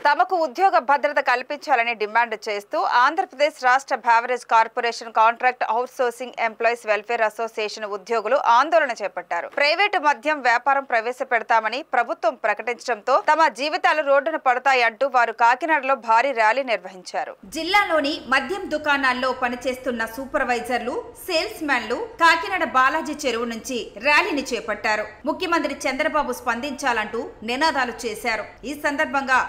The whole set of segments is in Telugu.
తమకు ఉద్యోగ భద్రత కల్పించాలని డిమాండ్ చేస్తూ ఆంధ్రప్రదేశ్ రాష్ట్ర beverage corporation contract outsourcing employees welfare association ఉద్యోగులు ఆందోళన చేపట్టారు. ప్రైవేటు మద్యం వ్యాపారం ప్రవేశపెడతామని ప్రభుత్వం ప్రకటించడంతో తమ జీవితాలు రోడ్డున పడతాయంటూ వారు కాకినాడలో భారీ ర్యాలీ నిర్వహించారు. జిల్లాలోని మద్యం దుకాణాల్లో పనిచేస్తున్న సూపర్వైజర్లు, సేల్స్ మ్యాన్లు కాకినాడ బాలాజీ చెరువు నుంచి ర్యాలీని చేపట్టారు. ముఖ్యమంత్రి చంద్రబాబు స్పందించాలంటూ నినాదాలు చేశారు. ఈ సందర్భంగా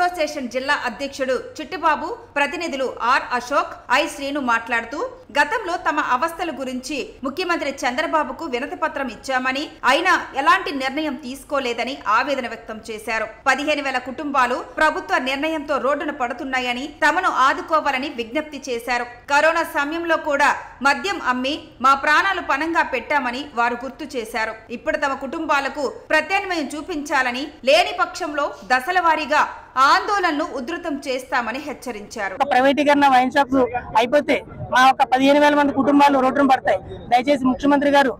అసోసియేషన్ జిల్లా అధ్యక్షుడు చిట్టిబాబు, ప్రతినిధులు ఆర్ అశోక్, ఐ శ్రీను మాట్లాడుతూ గతంలో తమ అవస్థల గురించి ముఖ్యమంత్రి చంద్రబాబుకు వినతి పత్రం ఇచ్చామని, అయినా ఎలాంటి నిర్ణయం తీసుకోలేదని ఆవేదన వ్యక్తం చేశారు. 15,000 కుటుంబాలు ప్రభుత్వ నిర్ణయంతో రోడ్డున పడుతున్నాయని, తమను ఆదుకోవాలని విజ్ఞప్తి చేశారు. కరోనా సమయంలో కూడా మద్యం అమ్మి మా ప్రాణాలు పణంగా పెట్టామని వారు గుర్తు చేశారు. ఇప్పుడు తమ కుటుంబాలకు ప్రత్యామ్నాయం చూపించాలని, లేని పక్షంలో దశల వారీగా ఆందోళనను ఉధృతం చేస్తామని హెచ్చరించారు. ప్రైవేటీకరణ వైన్ షాప్స్ అయిపోతే మా యొక్క 15,000 మంది కుటుంబాలు రోడ్డున పడతాయి. దయచేసి ముఖ్యమంత్రి గారు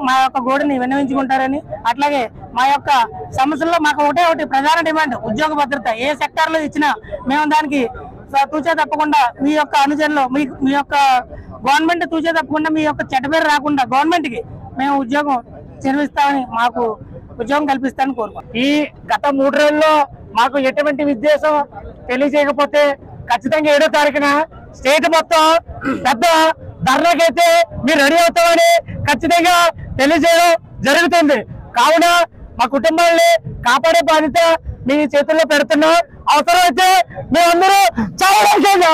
మా యొక్క గోడని విన్నవించుకుంటారని, అట్లాగే మా యొక్క సమస్యల్లో మాకు ఒకటి ప్రధాన డిమాండ్ ఉద్యోగ భద్రత. ఏ సెక్టార్ లో ఇచ్చినా మేము దానికి తూచా తప్పకుండా మీ యొక్క అనుచరులు, మీ యొక్క గవర్నమెంట్ తూచా తప్పకుండా మీ యొక్క చెడ్డ పేరు రాకుండా గవర్నమెంట్ కి మేము ఉద్యోగం నిర్వహిస్తామని, మాకు ఉద్యోగం కల్పిస్తామని కోరుకుంటాం. ఈ గత 3 రోజుల్లో మాకు ఎటువంటి ఉద్దేశం తెలియజేయకపోతే ఖచ్చితంగా 7వ తారీఖున స్టేట్ మొత్తం పెద్ద ధర్నాకైతే మీరు రెడీ అవుతామని ఖచ్చితంగా తెలియజేయడం జరుగుతుంది. కావున మా కుటుంబాన్ని కాపాడే బాధ్యత మీ చేతుల్లో పెడుతున్నాం. అవసరం అయితే మేమందరూ చాలా